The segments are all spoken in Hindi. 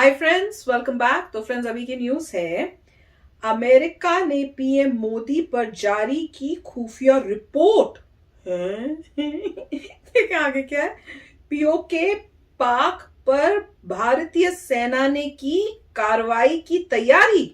Hi friends, welcome back. तो फ्रेंड्स, अभी की न्यूज है, अमेरिका ने पीएम मोदी पर जारी की खुफिया रिपोर्ट है। देखिए आगे क्या है। पीओके पाक पर भारतीय सेना ने की कार्रवाई की तैयारी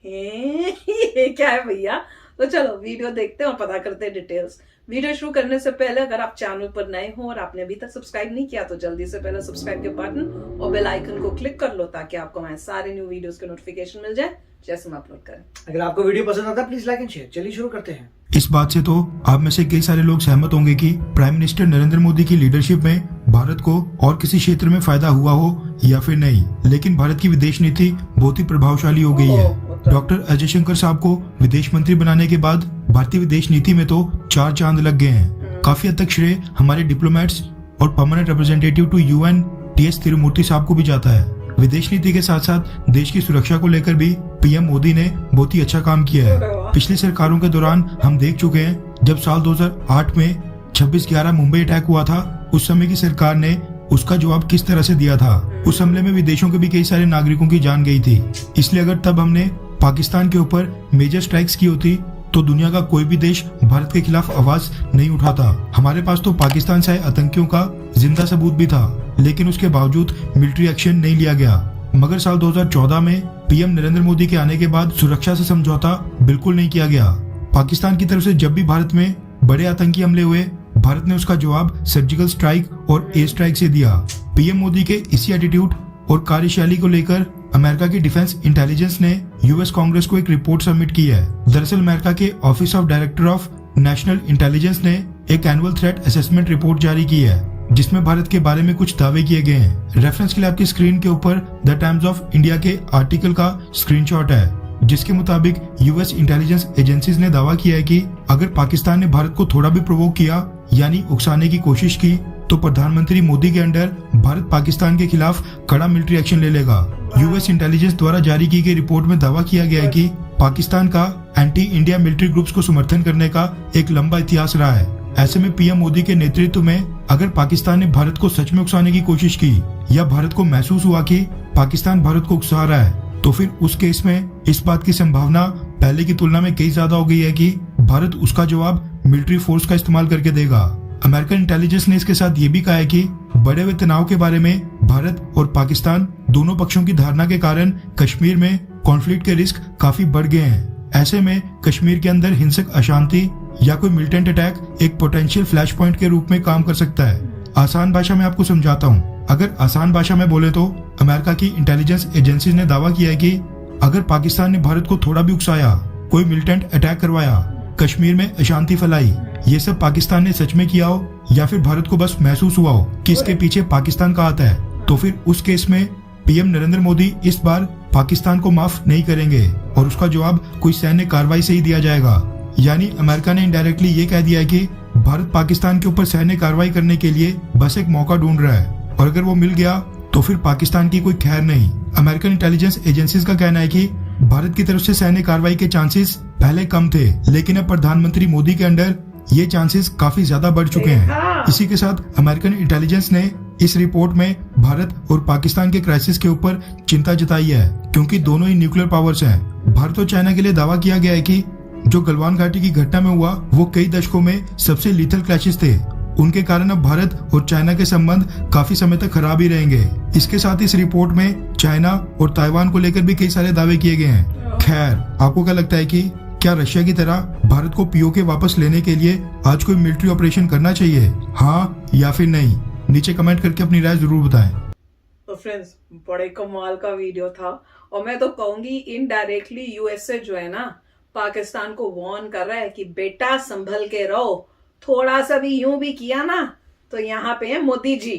है। ये क्या है भैया। तो चलो वीडियो देखते हैं और पता करते हैं डिटेल्स। वीडियो शुरू करने से पहले अगर आप चैनल पर नए हो और आपने अभी तक सब्सक्राइब नहीं किया तो जल्दी से पहले सब्सक्राइब के बटन और बेल आइकन को क्लिक कर लो ताकि आपको हमारे सारे न्यू वीडियोस के नोटिफिकेशन मिल जाए जैसे हम अपलोड करें। अगर आपको वीडियो पसंद आता है प्लीज लाइक एंड शेयर। चलिए शुरू करते हैं। इस बात से तो आप में से कई सारे लोग सहमत होंगे कि प्राइम मिनिस्टर नरेंद्र मोदी की लीडरशिप में भारत को और किसी क्षेत्र में फायदा हुआ हो या फिर नहीं, लेकिन भारत की विदेश नीति बहुत ही प्रभावशाली हो गई है। डॉक्टर अजय शंकर साहब को विदेश मंत्री बनाने के बाद भारतीय विदेश नीति में तो 4 चांद लग गए हैं। काफी हद तक श्रेय हमारे डिप्लोमेट्स और permanent representative to UN TS Tirumurti साहब को भी जाता है। विदेश नीति के साथ साथ देश की सुरक्षा को लेकर भी पीएम मोदी ने बहुत ही अच्छा काम किया है। पिछली सरकारों के दौरान हम देख चुके हैं, जब साल 2008 में 26/11 मुंबई अटैक हुआ था, उस समय की सरकार ने उसका जवाब किस तरह से दिया था। उस हमले में विदेशों के भी कई सारे नागरिकों की जान गई थी। इसलिए अगर तब हमने पाकिस्तान के ऊपर मेजर स्ट्राइक्स की होती तो दुनिया का कोई भी देश भारत के खिलाफ आवाज नहीं उठाता। हमारे पास तो पाकिस्तान से आए आतंकियों का जिंदा सबूत भी था, लेकिन उसके बावजूद मिलिट्री एक्शन नहीं लिया गया। मगर साल 2014 में पीएम नरेंद्र मोदी के आने के बाद सुरक्षा से समझौता बिल्कुल नहीं किया गया। पाकिस्तान की तरफ से जब भी भारत में बड़े आतंकी हमले हुए, भारत ने उसका जवाब सर्जिकल स्ट्राइक और एयर स्ट्राइक से दिया। पीएम मोदी के इसी एटीट्यूड और कार्यशैली को लेकर अमेरिका की डिफेंस इंटेलिजेंस ने यूएस कांग्रेस को एक रिपोर्ट सबमिट की है। दरअसल अमेरिका के office of director of national intelligence ने एक एनुअल थ्रेट असेसमेंट रिपोर्ट जारी की है, जिसमें भारत के बारे में कुछ दावे किए गए हैं। रेफरेंस के लिए आपकी स्क्रीन के ऊपर द टाइम्स ऑफ इंडिया के आर्टिकल का स्क्रीनशॉट है, जिसके मुताबिक यूएस इंटेलिजेंस एजेंसीज ने दावा किया है कि अगर पाकिस्तान ने भारत को थोड़ा भी प्रोवोक किया यानी उकसाने की कोशिश की तो प्रधानमंत्री मोदी के अंडर भारत पाकिस्तान के खिलाफ कड़ा मिलिट्री एक्शन ले लेगा। यूएस इंटेलिजेंस द्वारा जारी की गई रिपोर्ट में दावा किया गया है कि पाकिस्तान का एंटी इंडिया मिलिट्री ग्रुप्स को समर्थन करने का एक लंबा इतिहास रहा है। ऐसे में पीएम मोदी के नेतृत्व में अगर पाकिस्तान ने भारत को सच में उकसाने की कोशिश की या भारत को महसूस हुआ कि पाकिस्तान भारत को उकसा रहा है, तो फिर उस केस में इस बात की संभावना पहले की तुलना में कई ज्यादा हो गई है कि भारत उसका जवाब मिलिट्री फोर्स का इस्तेमाल करके देगा। अमेरिकन इंटेलिजेंस ने इसके साथ ये भी कहा है कि बढ़े हुए तनाव के बारे में भारत और पाकिस्तान दोनों पक्षों की धारणा के कारण कश्मीर में कॉन्फ्लिक्ट के रिस्क काफी बढ़ गए हैं। ऐसे में कश्मीर के अंदर हिंसक अशांति या कोई मिलिटेंट अटैक एक पोटेंशियल फ्लैश पॉइंट के रूप में काम कर सकता है। आसान भाषा में आपको समझाता हूँ। अगर आसान भाषा में बोले तो अमेरिका की इंटेलिजेंस एजेंसीज ने दावा किया है कि अगर पाकिस्तान ने भारत को थोड़ा भी उकसाया, कोई मिलिटेंट अटैक करवाया, कश्मीर में अशांति फैलाई, ये सब पाकिस्तान ने सच में किया हो या फिर भारत को बस महसूस हुआ हो कि इसके पीछे पाकिस्तान का हाथ है, तो फिर उस केस में पीएम नरेंद्र मोदी इस बार पाकिस्तान को माफ नहीं करेंगे और उसका जवाब कोई सैन्य कार्रवाई से ही दिया जाएगा। यानी अमेरिका ने इनडायरेक्टली ये कह दिया है कि भारत पाकिस्तान के ऊपर सैन्य कार्रवाई करने के लिए बस एक मौका ढूंढ रहा है, और अगर वो मिल गया तो फिर पाकिस्तान की कोई खैर नहीं। अमेरिकन इंटेलिजेंस एजेंसीज का कहना है कि भारत की तरफ से सैन्य कार्रवाई के चांसेस पहले कम थे, लेकिन अब प्रधानमंत्री मोदी के अंडर ये चांसेस काफी ज्यादा बढ़ चुके हैं। इसी के साथ अमेरिकन इंटेलिजेंस ने इस रिपोर्ट में भारत और पाकिस्तान के क्राइसिस के ऊपर चिंता जताई है, क्योंकि दोनों ही न्यूक्लियर पावर्स हैं। भारत और चाइना के लिए दावा किया गया है कि जो गलवान घाटी की घटना में हुआ वो कई दशकों में सबसे लीथल क्लैशेस थे। उनके कारण अब भारत और चाइना के संबंध काफी समय तक खराब ही रहेंगे। इसके साथ इस रिपोर्ट में चाइना और ताइवान को लेकर भी कई सारे दावे किए गए हैं। खैर, आपको क्या लगता है कि क्या रशिया की तरह भारत को पीओके वापस लेने के लिए आज कोई मिलिट्री ऑपरेशन करना चाहिए, हाँ या फिर नहीं? नीचे कमेंट करके अपनी राय जरूर बताएं। तो फ्रेंड्स, बड़े कमाल का वीडियो था, और मैं तो कहूंगी इनडायरेक्टली यूएसए जो है ना पाकिस्तान को वार्न कर रहा है कि बेटा संभल के रहो, थोड़ा सा भी यूं भी किया ना तो यहाँ पे है मोदी जी,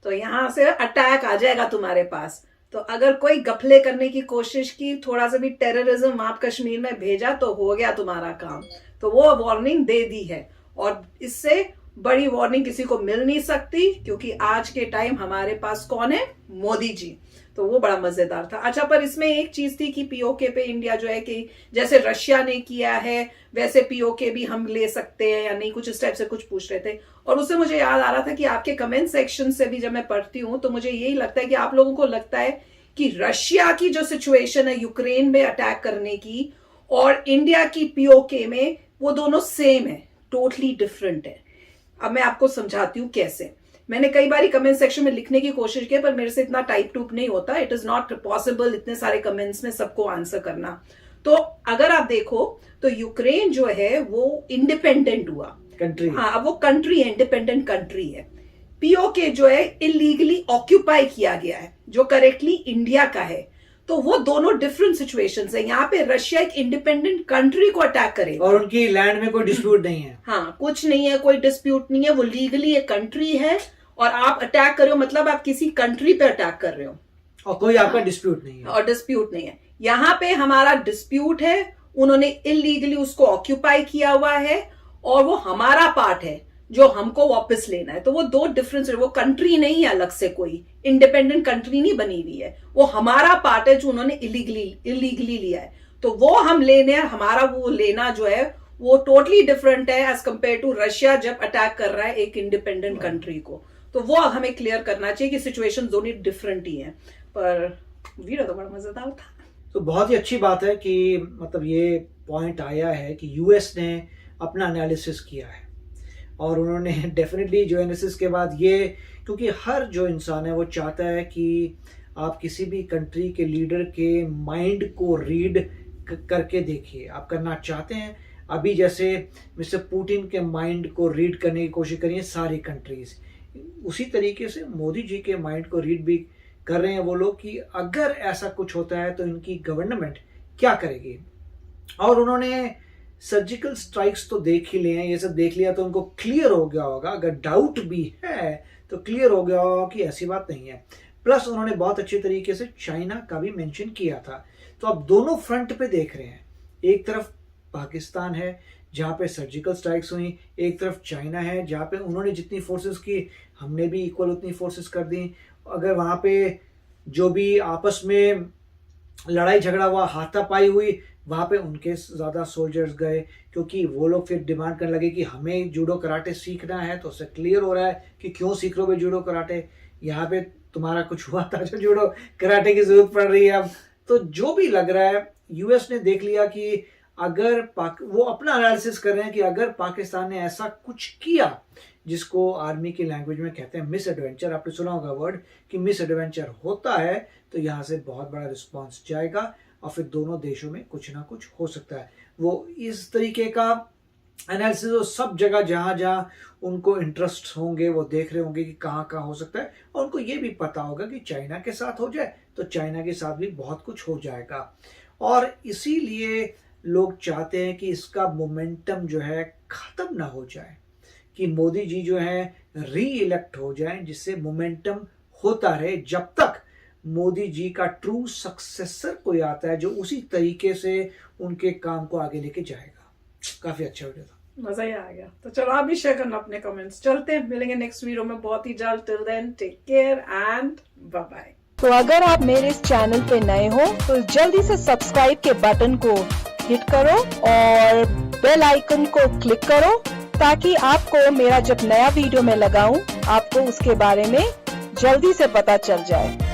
तो यहाँ से अटैक आ जाएगा तुम्हारे पास। तो अगर कोई गफले करने की कोशिश की, थोड़ा सा भी टेररिज्म आप कश्मीर में भेजा तो हो गया तुम्हारा काम। तो वो वार्निंग दे दी है, और इससे बड़ी वार्निंग किसी को मिल नहीं सकती, क्योंकि आज के टाइम हमारे पास कौन है? मोदी जी। तो वो बड़ा मजेदार था। अच्छा, पर इसमें एक चीज थी कि पीओके पे इंडिया जो है कि जैसे रशिया ने किया है वैसे पीओके भी हम ले सकते हैं या नहीं, कुछ इस टाइप से कुछ पूछ रहे थे। और उससे मुझे याद आ रहा था कि आपके कमेंट सेक्शन से भी जब मैं पढ़ती हूँ तो मुझे यही लगता है कि आप लोगों को लगता है कि रशिया की जो सिचुएशन है यूक्रेन में अटैक करने की और इंडिया की पीओके में, वो दोनों सेम है, टोटली डिफरेंट है। अब मैं आपको समझाती हूँ कैसे। मैंने कई बार कमेंट सेक्शन में लिखने की कोशिश की, पर मेरे से इतना टाइप टूप नहीं होता। इट इज नॉट पॉसिबल इतने सारे कमेंट्स में सबको आंसर करना। तो अगर आप देखो तो यूक्रेन जो है वो इंडिपेंडेंट हुआ कंट्री, हाँ वो कंट्री है, इंडिपेंडेंट कंट्री है। पीओके जो है इलीगली ऑक्यूपाई किया गया है, जो करेक्टली इंडिया का है। तो वो दोनों डिफरेंट सिचुएशंस है। यहाँ पे रशिया एक इंडिपेंडेंट कंट्री को अटैक करेगा और उनकी लैंड में कोई डिस्प्यूट नहीं है। हाँ, कुछ नहीं है, कोई डिस्प्यूट नहीं है, वो लीगली एक कंट्री है और आप अटैक कर रहे हो, मतलब आप किसी कंट्री पे अटैक कर रहे हो और कोई आपका डिस्प्यूट नहीं है। और डिस्प्यूट नहीं है। यहाँ पे हमारा डिस्प्यूट है, उन्होंने इलीगली उसको ऑक्यूपाई किया हुआ है और वो हमारा पार्ट है जो हमको वापस लेना है। तो वो दो डिफरेंस है। वो कंट्री नहीं है, अलग से कोई इंडिपेंडेंट कंट्री नहीं बनी हुई है, वो हमारा पार्ट है जो उन्होंने इलीगली लिया है। तो वो हम लेने, हमारा वो लेना जो है वो टोटली डिफरेंट है एज कंपेयर टू रशिया जब अटैक कर रहा है एक इंडिपेंडेंट कंट्री को। तो वो हमें क्लियर करना चाहिए कि सिचुएशन दोनों डिफरेंट ही है। पर वीडियो तो बड़ा मजेदार था। तो बहुत ही अच्छी बात है कि मतलब ये पॉइंट आया है कि यूएस ने अपना एनालिसिस किया है और उन्होंने डेफिनेटली जो एनालिसिस के बाद ये, क्योंकि हर जो इंसान है वो चाहता है कि आप किसी भी कंट्री के लीडर के माइंड को रीड करके देखिए, आप करना चाहते हैं। अभी जैसे मिस्टर पुतिन के माइंड को रीड करने की कोशिश करिए सारी कंट्रीज, उसी तरीके से मोदी जी के माइंड को रीड भी कर रहे हैं वो लोग कि अगर ऐसा कुछ होता है तो इनकी गवर्नमेंट क्या करेगी। और उन्होंने सर्जिकल स्ट्राइक्स तो देख ही लिए हैं, ये सब देख लिया तो उनको क्लियर हो गया होगा, अगर डाउट भी है तो क्लियर हो गया होगा कि ऐसी बात नहीं है। प्लस उन्होंने बहुत अच्छे तरीके से चाइना का भी मेंशन किया था। तो अब दोनों फ्रंट पे देख रहे हैं, एक तरफ पाकिस्तान है जहाँ पे सर्जिकल स्ट्राइक्स हुई, एक तरफ चाइना है जहाँ पे उन्होंने जितनी फोर्सेस की हमने भी इक्वल उतनी फोर्सेस कर दी। अगर वहाँ पे जो भी आपस में लड़ाई झगड़ा हुआ, हाथापाई हुई, वहाँ पे उनके ज़्यादा सोल्जर्स गए, क्योंकि वो लोग फिर डिमांड करने लगे कि हमें जूडो कराटे सीखना है। तो उससे क्लियर हो रहा है कि क्यों सीख रहे हो जूडो कराटे, यहाँ पे तुम्हारा कुछ हुआ था जो जूडो कराटे की जरूरत पड़ रही है अब। तो जो भी लग रहा है यूएस ने देख लिया कि अगर वो अपना एनालिसिस कर रहे हैं कि अगर पाकिस्तान ने ऐसा कुछ किया जिसको आर्मी की लैंग्वेज में कहते हैं मिस एडवेंचर, आपने सुना होगा वर्ड कि मिस एडवेंचर होता है, तो यहाँ से बहुत बड़ा रिस्पॉन्स जाएगा और फिर दोनों देशों में कुछ ना कुछ हो सकता है। वो इस तरीके का एनालिसिस वो सब जगह जहाँ जहाँ उनको इंटरेस्ट होंगे वो देख रहे होंगे कि कहाँ कहाँ हो सकता है। और उनको ये भी पता होगा कि चाइना के साथ हो जाए तो चाइना के साथ भी बहुत कुछ हो जाएगा। और इसीलिए लोग चाहते हैं कि इसका मोमेंटम जो है खत्म ना हो जाए, कि मोदी जी जो है री इलेक्ट हो जाएं, जिससे मोमेंटम होता रहे जब तक मोदी जी का ट्रू सक्सेसर कोई आता है जो उसी तरीके से उनके काम को आगे लेके जाएगा। काफी अच्छा वीडियो था, मजा ही आ गया। तो चलो आप भी शेयर करना अपने कमेंट्स। चलते हैं, मिलेंगे नेक्स्ट वीडियो में बहुत ही जल्द। Till then take care and bye bye. तो अगर आप मेरे इस चैनल पे नए हो तो जल्दी से सब्सक्राइब के बटन को हिट करो और बेल आइकन को क्लिक करो, ताकि आपको मेरा जब नया वीडियो मैं लगाऊं आपको उसके बारे में जल्दी से पता चल जाए।